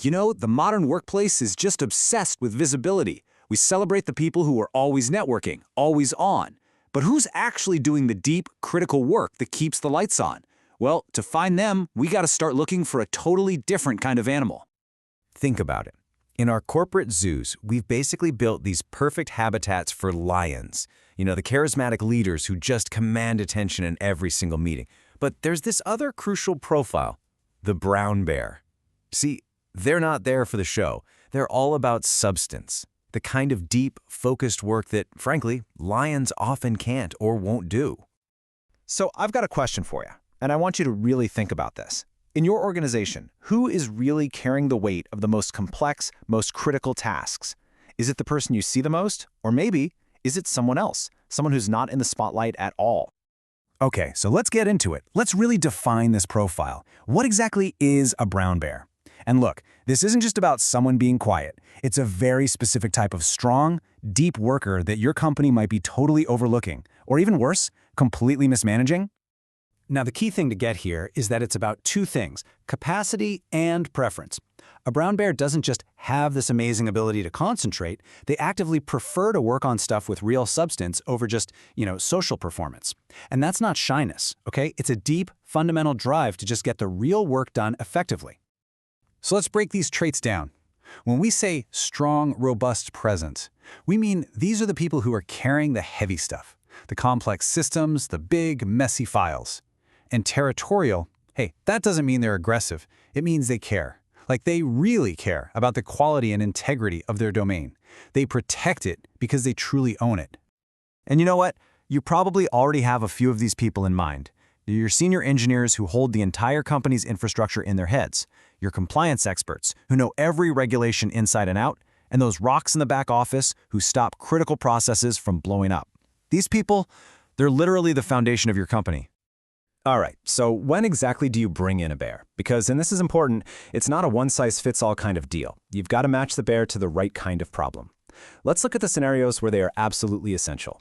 You know, the modern workplace is just obsessed with visibility. We celebrate the people who are always networking, always on. But who's actually doing the deep, critical work that keeps the lights on? Well, to find them, we got to start looking for a totally different kind of animal. Think about it. In our corporate zoos, we've basically built these perfect habitats for lions. You know, the charismatic leaders who just command attention in every single meeting. But there's this other crucial profile, the brown bear. See, they're not there for the show. They're all about substance, the kind of deep, focused work that, frankly, lions often can't or won't do. So I've got a question for you, and I want you to really think about this. In your organization, who is really carrying the weight of the most complex, most critical tasks? Is it the person you see the most? Or maybe, is it someone else, someone who's not in the spotlight at all? Okay, so let's get into it. Let's really define this profile. What exactly is a brown bear? And look, this isn't just about someone being quiet. It's a very specific type of strong, deep worker that your company might be totally overlooking, or even worse, completely mismanaging. Now, the key thing to get here is that it's about two things, capacity and preference. A brown bear doesn't just have this amazing ability to concentrate, they actively prefer to work on stuff with real substance over just, social performance. And that's not shyness, okay? It's a deep, fundamental drive to just get the real work done effectively. So let's break these traits down. When we say strong, robust presence, we mean these are the people who are carrying the heavy stuff, the complex systems, the big, messy files. And territorial, hey, that doesn't mean they're aggressive. It means they care. Like they really care about the quality and integrity of their domain. They protect it because they truly own it. And you know what? You probably already have a few of these people in mind. Your senior engineers who hold the entire company's infrastructure in their heads, your compliance experts who know every regulation inside and out, and those rocks in the back office who stop critical processes from blowing up. These people, they're literally the foundation of your company. All right, so when exactly do you bring in a bear? Because, and this is important, it's not a one-size-fits-all kind of deal. You've got to match the bear to the right kind of problem. Let's look at the scenarios where they are absolutely essential.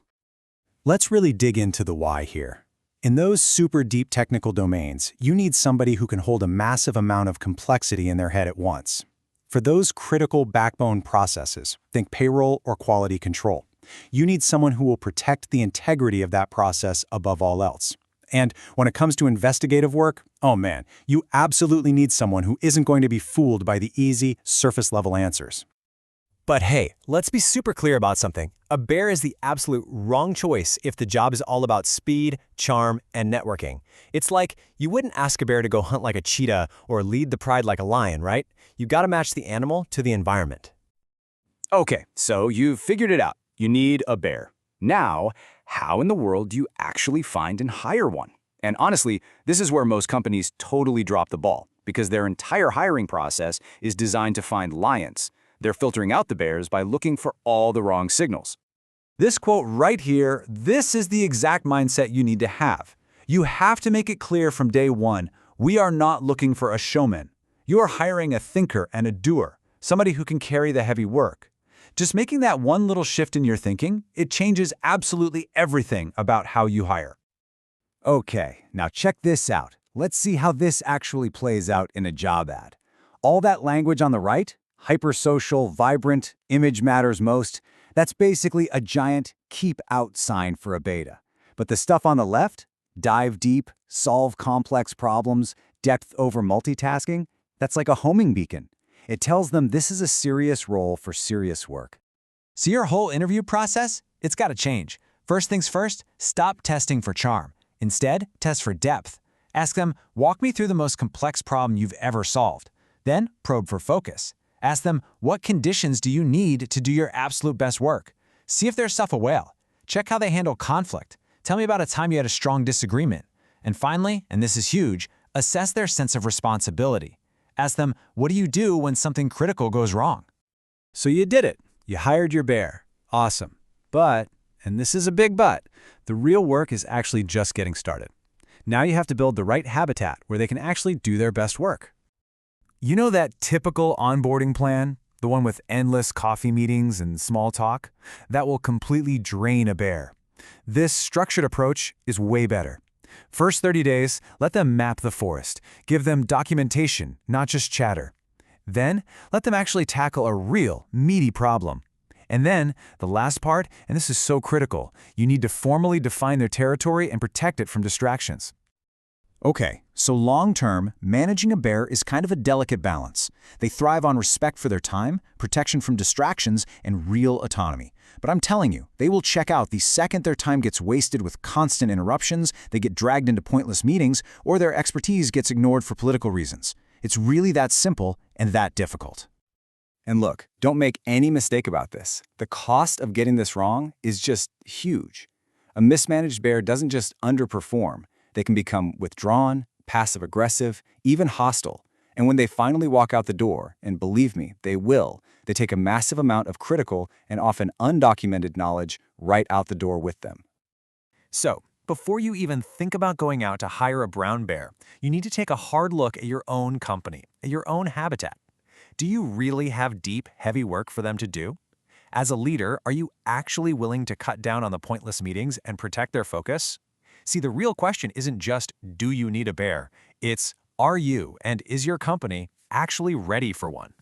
Let's really dig into the why here. In those super deep technical domains, you need somebody who can hold a massive amount of complexity in their head at once. For those critical backbone processes, think payroll or quality control, you need someone who will protect the integrity of that process above all else. And when it comes to investigative work, oh man, you absolutely need someone who isn't going to be fooled by the easy, surface-level answers. But hey, let's be super clear about something. A bear is the absolute wrong choice if the job is all about speed, charm, and networking. It's like you wouldn't ask a bear to go hunt like a cheetah or lead the pride like a lion, right? You gotta match the animal to the environment. Okay, so you've figured it out. You need a bear. Now, how in the world do you actually find and hire one? And honestly, this is where most companies totally drop the ball, because their entire hiring process is designed to find lions. They're filtering out the bears by looking for all the wrong signals. This quote right here, this is the exact mindset you need to have. You have to make it clear from day one, we are not looking for a showman. You are hiring a thinker and a doer, somebody who can carry the heavy work. Just making that one little shift in your thinking, it changes absolutely everything about how you hire. Okay, now check this out. Let's see how this actually plays out in a job ad. All that language on the right, hypersocial, vibrant, image matters most, that's basically a giant keep out sign for a beta. But the stuff on the left, dive deep, solve complex problems, depth over multitasking, that's like a homing beacon. It tells them this is a serious role for serious work. So your whole interview process, it's got to change. First things first, stop testing for charm. Instead, test for depth. Ask them, walk me through the most complex problem you've ever solved. Then, probe for focus. Ask them, what conditions do you need to do your absolute best work? See if they're self-aware. Check how they handle conflict. Tell me about a time you had a strong disagreement. And finally, and this is huge, assess their sense of responsibility. Ask them, what do you do when something critical goes wrong? So you did it. You hired your bear. Awesome. But, and this is a big but, the real work is actually just getting started. Now you have to build the right habitat where they can actually do their best work. You know that typical onboarding plan? The one with endless coffee meetings and small talk? That will completely drain a bear. This structured approach is way better. First 30 days, let them map the forest. Give them documentation, not just chatter. Then, let them actually tackle a real, meaty problem. And then, the last part, and this is so critical, you need to formally define their territory and protect it from distractions. Okay, so long-term, managing a bear is kind of a delicate balance. They thrive on respect for their time, protection from distractions, and real autonomy. But I'm telling you, they will check out the second their time gets wasted with constant interruptions, they get dragged into pointless meetings, or their expertise gets ignored for political reasons. It's really that simple and that difficult. And look, don't make any mistake about this. The cost of getting this wrong is just huge. A mismanaged bear doesn't just underperform. They can become withdrawn, passive-aggressive, even hostile. And when they finally walk out the door, and believe me, they will, they take a massive amount of critical and often undocumented knowledge right out the door with them. So, before you even think about going out to hire a brown bear, you need to take a hard look at your own company, at your own habitat. Do you really have deep, heavy work for them to do? As a leader, are you actually willing to cut down on the pointless meetings and protect their focus? See, the real question isn't just, do you need a bear? It's, are you and is your company actually ready for one?